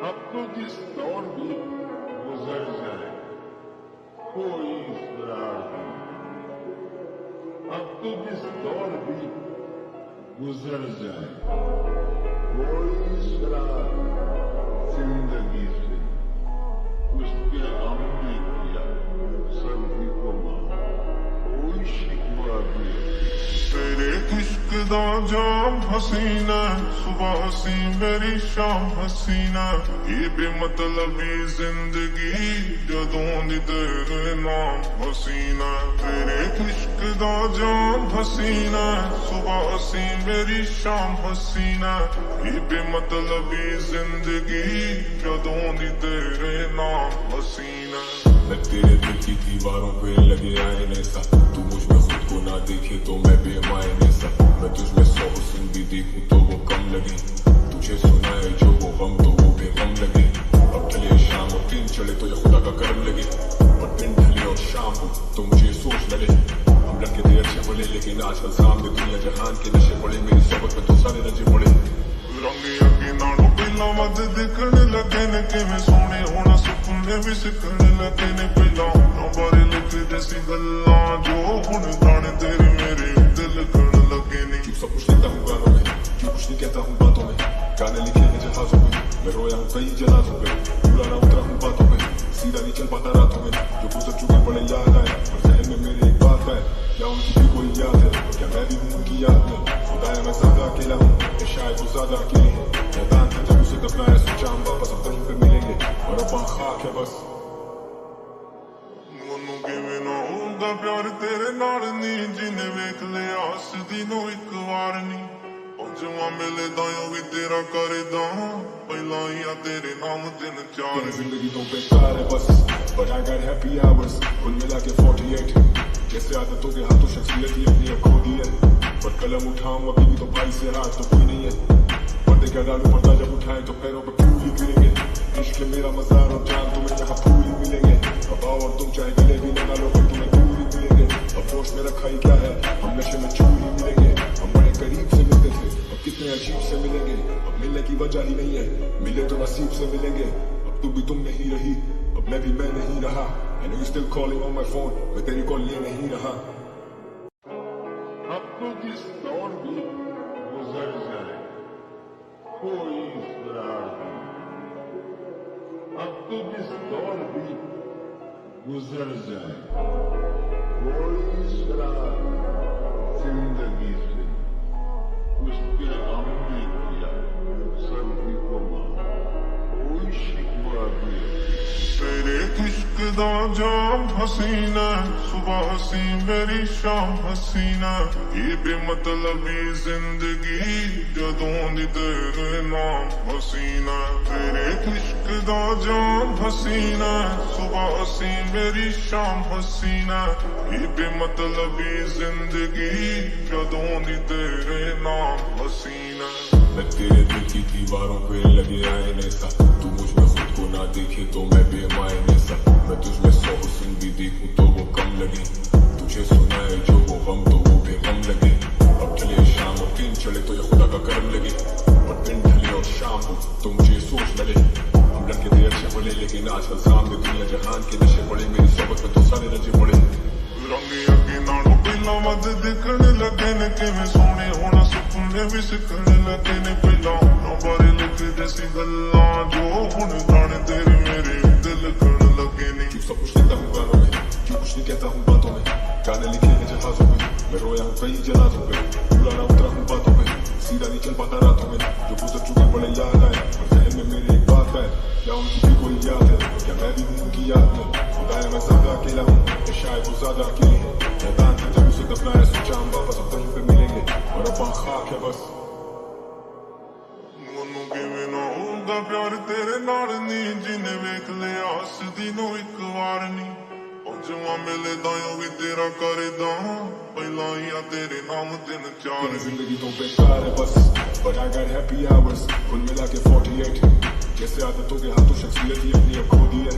अब तो जिस दौर भी गुजर जाए कोई इसरार नहीं। अब तो जिस दौर भी गुजर जाए कोई इसरार जिंदगी से उसके गम ने किया सभी को मां कोई शिकवा भी। तेरे इश्क दा जाम हसीना सुबह हसी मेरी शाम हसीना ये बेमतलबी जिंदगी जदों दी तेरे नाम हसीना। तेरे इश्क दा जाम हसीना सुबह हसी मेरी शाम हसीना ये बेमतलबी जिंदगी जदों दी तेरे नाम हसीना। मैं तेरे दिल की दीवारों पे लगे आईने सा, तू मुझ में खुद को ना देखे तो मैं बेमायने सा। मैं तुझ में 100 हुस्न भी देखूं तो वो कम लगे, तुझे सुनाए जो वो गम तो वो बेगम लगे। अब ढले शाम और दिन चढ़े तो ये खुदा का करम लगे, और दिन ढले और शाम हो तो मुझे सोच लगे। हम लड़के थे अच्छे बोले लेकिन आजकल सामने दुनिया जहान के नशे पड़े, मेरी सोबत में तो सारे रंजे पड़े। रंगे अगे नालों पहला मत दिखने लगे ने किवें सोने होना सुपने भी सिखने लगे ने। पहला होना बारे लिखे जैसी गल्लां जो हुण गाने तेरे मेरे दिल करने लगे ने। क्यों सब कुछ लिखता हूँ गानों में, क्यों कुछ नहीं कहता हूँ बातों में। गाने लिखे हैं जहाजों में, मैं रोया हूँ कई जनाजों पे। पूरा ना उतरा हूँ बातों में, सीधा नहीं चल पाता रातों में। जो गुजर चुके बड़े याद आए और जहन में मेरे एक बात है, क्या उनकी भी कोई याद है, क्या मैं भी हूँ उनकी याद में। खुदाया मैं ज्यादा अकेला हूँ, शायद वो ज्यादा अकेले हैं। मैदान था जब उसे दफनाया सोचा हम वापस अब कहीं पे मिलेंगे, और अब खाक है बस। ਮੈਨੂੰ ਕਿਵੇਂ ਨਾ ਹੁੰਦਾ ਪਿਆਰ ਤੇਰੇ ਨਾਲ ਨੀ, ਜਿਨੇ ਵੇਖ ਲਿਆ ਹੱਸਦੀ ਨੂੰ ਇੱਕ ਵਾਰ ਨੀ। ਪਹੁੰਚਵਾ ਮਿਲੇ ਤਾਂ ਉਹ ਵੀ ਤੇਰਾ ਕਰਦਾ, ਪਹਿਲਾਂ ਹੀ ਆ ਤੇਰੇ ਨਾਮ ਦਿਨ ਚਾਰ। जिंदगी तो बेकार है बस, but I got happy hours कुल मिला के 48। जैसे आदतों के हाथों शख्सियत ही अपनी अब खो दी है, पर कलम उठाऊं अभी भी तो भाई से राज तो कोई नहीं है। पर्दे का डालू पर्दा जब उठाए तो पैरों पे फूल ही गिरेंगे। इश्क मेरा मजार और जान तुम्हें यहाँ फूल ही मिलेंगे। अब आओ और तुम चाहे गले भी लगा लो पर तुम्हें दूर ही मिलेंगे। अब होश में रखा ही क्या है, हम नशे में चूर ही मिलेंगे। हम बड़े करीब से मिलते थे, अब कितने अजीब से मिलेंगे। अब मिलने की वजह ही नहीं है, मिले तो नसीब से मिलेंगे। अब तू भी तुम नहीं रही, अब मैं भी मैं नहीं रहा। I know you still calling on my phone, मैं तेरी कॉल ले नहीं रहा। अब तो जिस दौर भी गुजर जाए कोई इसरार नहीं। अब तो जिस दौर भी गुजर जाए कोई इसरार जिंदगी से उसके गम ने किया सभी को मां कोई शिकवा भी। तेरे इश्क दा जाम हसीना सुबह हसी मेरी शाम हसीना ये बेमतलबी जिंदगी जदों दी तेरे नाम हसीना। तेरे इश्क दा जाम हसीना सुबह हसी मेरी शाम हसीना ये बेमतलबी जिंदगी जदों दी तेरे नाम हसीना। मैं तेरे दिल की दीवारों पे लगे आईने सा, तू मुझ में खुद को ना देखे तो मैं बेमायने सा। मैं तुझ में 100 हुस्न भी देखूं तो वो कम लगे, तुझे सुनाए जो वो गम तो वो बेगम लगे। अब ढले शाम और दिन चढ़े तो ये खुदा का करम लगे, और दिन ढले और शाम हो तो मुझे सोच लगे। हम लड़के थे अच्छे बोले लेकिन आजकल सामने दुनिया जहान के नशे पड़े, मेरी सोबत में तो सारे रंजे पड़े। रंगे अगे नालों पहला मत दिखने लगे ने किवें सोने होना सुपने भी सिखने लगे ने। पहला होना बारे लिखे जैसी गल्लां जो हुण गाने तेरे मेरे दिल करने लगे ने। क्यों सब कुछ लिखता हूँ गानों में, क्यों कुछ नहीं कहता हूँ बातों में। गाने लिखे हैं जहाजों में, मैं रोया हूँ कई जनाजों पे। पूरा ना उतरा हूँ बातों में, सीधा नहीं चल पाता रातों में। जो गुजर चुके बड़े याद आए और जहन में मेरे एक बात है, क्या उनकी भी कोई याद है, क्या मैं भी हूँ उनकी याद में। खुदाया मैं ज्यादा अकेला हूँ, शायद वो ज्यादा अकेले हैं। मैदान था जब उसे दफनाया सोचा हम वापस अब कहीं पे मिलेंगे, और अब खाक है बस। ਮੈਨੂੰ ਕਿਵੇਂ ਨਾ ਹੁੰਦਾ ਪਿਆਰ ਤੇਰੇ ਨਾਲ ਨੀ, ਜਿਨੇ ਵੇਖ ਲਿਆ ਹੱਸਦੀ ਨੂੰ ਇੱਕ ਵਾਰ ਨੀ। ਪਹੁੰਚਵਾ ਮਿਲੇ ਤਾਂ ਉਹ ਵੀ ਤੇਰਾ ਕਰਦਾ, ਪਹਿਲਾਂ ਹੀ ਆ ਤੇਰੇ ਨਾਮ ਦਿਨ ਚਾਰ। जिंदगी तो बेकार है बस, but I got happy hours कुल मिला के 48। जैसे आदतों के हाथों शख्सियत ही अपनी अब खो दी है,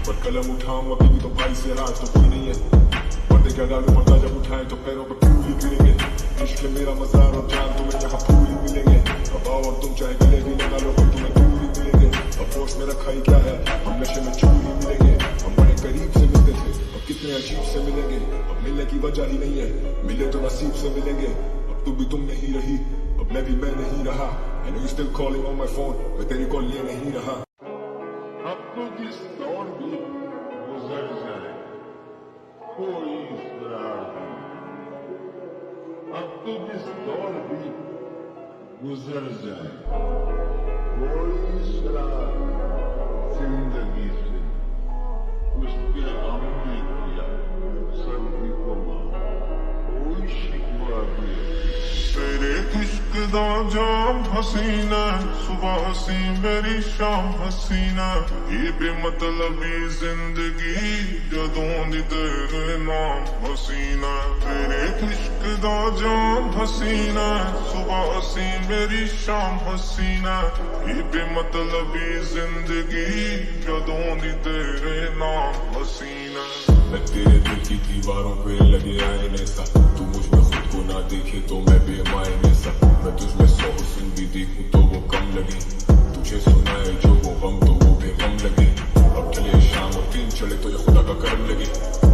पर कलम उठाऊं अभी भी तो भाई से राज तो कोई नहीं है। पर्दे का डालू पर्दा जब उठाए तो पैरों पे फूल ही गिरेंगे। इश्क मेरा मजार और जान तुम्हें यहाँ फूल ही मिलेंगे। अब आओ और तुम चाहे गले भी लगा लो पर तुम्हें दूर ही मिलेंगे। अब होश में रखा ही क्या है, हम नशे में चूर ही मिलेंगे। हम बड़े करीब से मिलते थे, अब कितने अजीब से मिलेंगे। अब मिलने की वजह ही नहीं है, मिले तो नसीब से मिलेंगे। अब तू भी तुम नहीं रही, अब मैं भी मैं नहीं रहा। I know you still calling on my phone, मैं तेरी कॉल ले नहीं रहा। अब तो जिस दौर भी गुजर जाए कोई इसरार नहीं। अब तो जिस दौर भी गुजर जाए कोई इसरार जिंदगी से उसके गम ने किया सभी को माफ कोई शिकवा भी तेरे इश्क दा जाम हसीना, सुबह हसी मेरी शाम हसीना। ये बेमतलबी जिंदगी जदों दी तेरे नाम हसीना। तेरे इश्क दा जाम हसीना, सुबह हसी मेरी शाम हसीना। ये बेमतलबी जिंदगी जदों दी तेरे नाम हसीना। मैं तेरे दिल की दीवारों पे लगे आईने सा, तू मुझ में खुद को ना देखे तो मैं बेमायने सा। मैं तुझमें 100 हुस्न भी देखूं तो वो कम लगे, तुझे सुनाए जो वो गम तो वो बेगम लगे। अब ढले शाम और दिन चढ़े तो ये खुदा का करम लगे,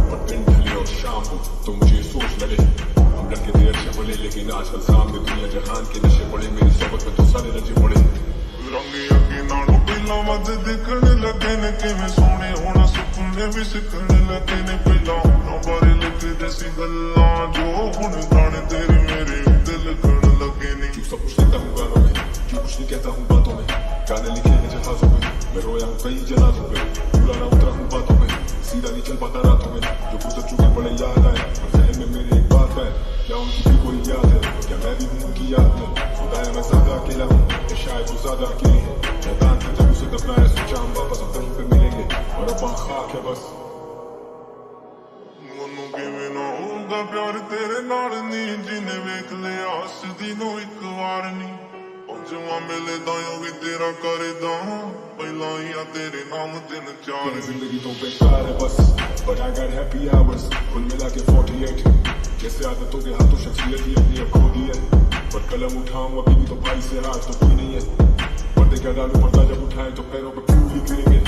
और दिन ढले और शाम हो तो मुझे सोच लगे। हम लड़के थे अच्छे पड़े लेकिन आजकल सामने दुनिया जहान के नशे पड़े, मेरी सोबत में तो सारे रंजे पड़े। रंगे अगे नालों पहला वध दिखण लगे ने, किवें सोहणे होना सुपने भी सिखण लगे ने। पहला होना बारे लिखदे सी गल्लां जो हुण गाने तेरे मेरे दिल लगण लगे ने। क्यों सब कुछ लिखता हूँ गानों में, क्यों कुछ नहीं कहता हूँ बातों में। गाने लिखे हैं जहाजों में, मैं रोया हूँ कई जनाजों पे। पूरा ना उतरा हूँ बातों में, सीधा नहीं चल पाता रातों में। जो गुजर चुके बड़े याद आए, और जहन में मेरे एक बात है, क्या उनकी भी कोई याद है? क्या मैं भी हूँ उनकी याद में? खुदाया मैं ज्यादा अकेला हूँ, या शायद वो ज्यादा अकेली है। मैदान में जब उसे दफनाया सोचा हम वापस अब कहीं पे मिलेंगे, और अब खाक है बस। ਮੈਨੂੰ ਕਿਵੇਂ ਨਾ ਹੋਊਗਾ ਪਿਆਰ ਤੇਰੇ ਨਾਲ ਨੀ, ਜਿਨੇ ਵੇਖ ਲਿਆ ਹੱਸਦੀ ਨੂੰ ਇੱਕ ਵਾਰ ਨੀ। ਪੰਜਵਾਂ ਮੇਲੇ ਦਾ ਉਹ ਵੀ ਤੇਰਾ ਕਰਦਾ, ਪਹਿਲਾਂ ਹੀ ਆ ਤੇਰੇ ਨਾਮ 3 4 जिंदगी तो बेकार है बस, but I got happy hours, कुल मिला के 48। जैसे आदतों के हाथों शख्सियत ही अपनी अब खो दी है, पर कलम उठाऊं अभी भी तो भाई से हाथ तो कोई नहीं है। पर्दे का डालू पर्दा जब उठाए तो पैरों पे फूल ही गिरेंगे।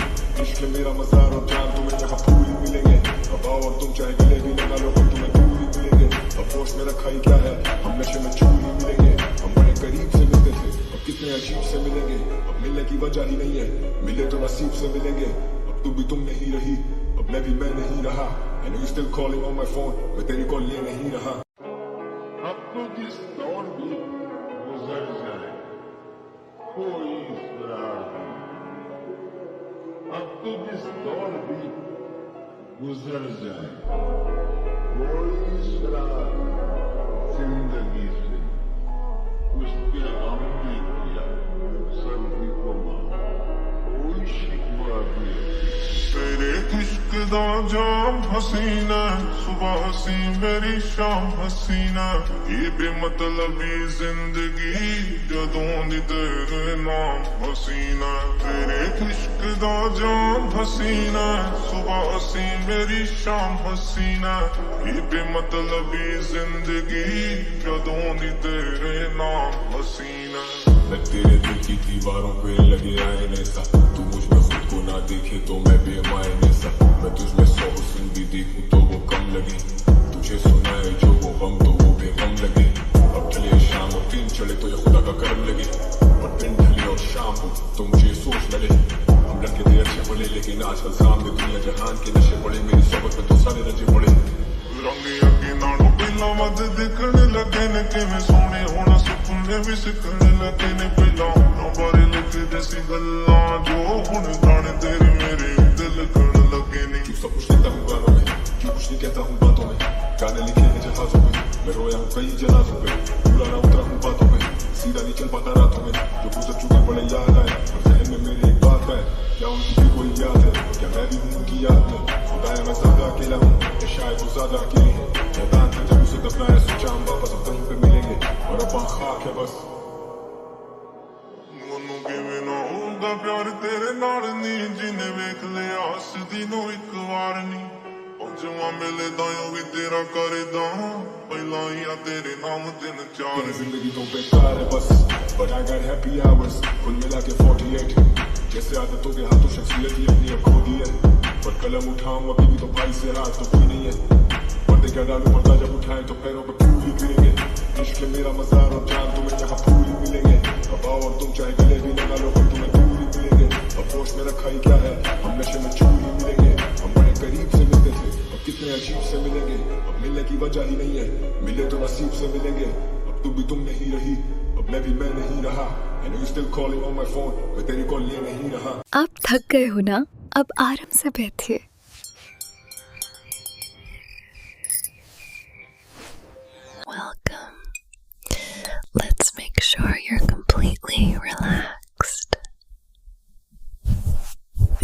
इश्क है मेरा मजार और जान तुम्हें यहाँ फूल ही मिलेंगे। अब आओ और तुम चाहे गले भी लगा लो पर तुम्हें दूर ही मिलेंगे। अब होश में रखा ही क्या है, हम नशे में चूर ही मिलेंगे। हम बड़े करीब से मिलते थे, अब कितने अजीब से मिलेंगे। अब मिलने की वजह ही नहीं है, मिले तो नसीब से मिलेंगे। अब तू भी तुम नहीं रही, अब मैं भी मैं नहीं रहा। I know you still calling on my phone, मैं तेरी कॉल ले नहीं रहा। अब तो जिस दौर भी गुजर जाए कोई इसरार नहीं। अब तो जिस दौर भी गुजर जाए कोई इसरार जिंदगी से उसके गम ने किया सभी को माफ कोई शिकवा भी तेरे इश्क दा जाम हसीना, सुबह हसी मेरी शाम हसीना। ये बेमतलबी जिंदगी जदों दी तेरे नाम हसीना। तेरे इश्क दा जाम हसीना, सुबह हसी मेरी शाम हसीना। ये बेमतलबी जिंदगी जदों दी तेरे नाम हसीना। मैं तेरे दिल की दीवारों पे लगे आईने सा, तू मुझ में खुद को ना देखे तो मैं बेमायने सा। मैं तुझमें 100 हुस्न भी देखूं तो वो कम लगे, तुझे सुनाए जो वो गम तो वो बेगम लगे। अब ढले शाम और दिन चढ़े तो ये खुदा का करम लगे, और दिन ढले और शाम हो तो मुझे सोच लगे। हम लड़के थे अच्छे पड़े लेकिन आजकल सामने दुनिया जहान के नशे पड़े, मेरी सोबत में तो सारे रंजे पड़े। रंगे अगे नालों पहला वध दिखण लगे ने, किवें सोहणे होना सुपने भी सिखण लगे ने। पहला होना बारे लिखदे सी गल्लां जो हुण गाने तेरे मेरे दिल लगण लगे ने। क्यों सब कुछ लिखता हूँ गानों में, क्यों कुछ नहीं कहता हूँ बातों में। गाने लिखे हैं जहाजों में, मैं रोया हूँ कई जनाजों पे। पूरा ना उतरा हूँ बातों में, सीधा नहीं चल पाता रातों में। जो गुजर चुके बड़े याद आए, और जहन में मेरे एक बात है, क्या उनकी भी कोई याद है? क्या मैं भी हूँ उनकी याद में? खुदाया मैं ज्यादा अकेला हूँ, या शायद वो ज्यादा अकेली है। मैदान में जब उसे दफनाया सोचा हम वापस अब कहीं पे मिलेंगे, और अब खाक है बस। ਮੈਨੂੰ ਕਿਵੇਂ ਨਾ ਹੋਊਗਾ ਪਿਆਰ ਤੇਰੇ ਨਾਲ ਨੀ, ਜਿਨੇ ਵੇਖ ਲਿਆ ਹੱਸਦੀ ਨੂੰ ਇੱਕ ਵਾਰ ਨੀ। जुआ मिले दायों भी तेरा करेदा पहला ही आ तेरे नाम दिन चार तेरी जिंदगी तो बेकार है बस but I got happy hours कुल मिला के 48 जैसे आदतों के हाथों शख्सियत ही अपनी अब खो दी है पर कलम उठाऊं अभी भी तो भाई से हाथ तो कोई नहीं है पर्दे क्या डालूं पर्दा जब उठाएं तो पैरों पे फूल ही गिरेंगे इश्क है मेरा मजार और जान तुम्हें यहाँ फूल ही मिलेंगे अब आओ और तुम चाहे गले भी लगा लो पर तुम्हें दूर ही मिलेंगे अब होश में रखा ही क्या है हम नशे में चूर ही मिलेंगे हम बड़े करीब से मिलते थे अब कितने अजीब से मिलेंगे अब मिलने की वजह ही नहीं है मिले तो नसीब से मिलेंगे अब तू भी तुम नहीं रही अब मैं भी मैं नहीं रहा and you still calling on my phone मैं तेरी कॉल लिए नहीं रहा। आप थक गए हो ना, अब आराम से बैठिए।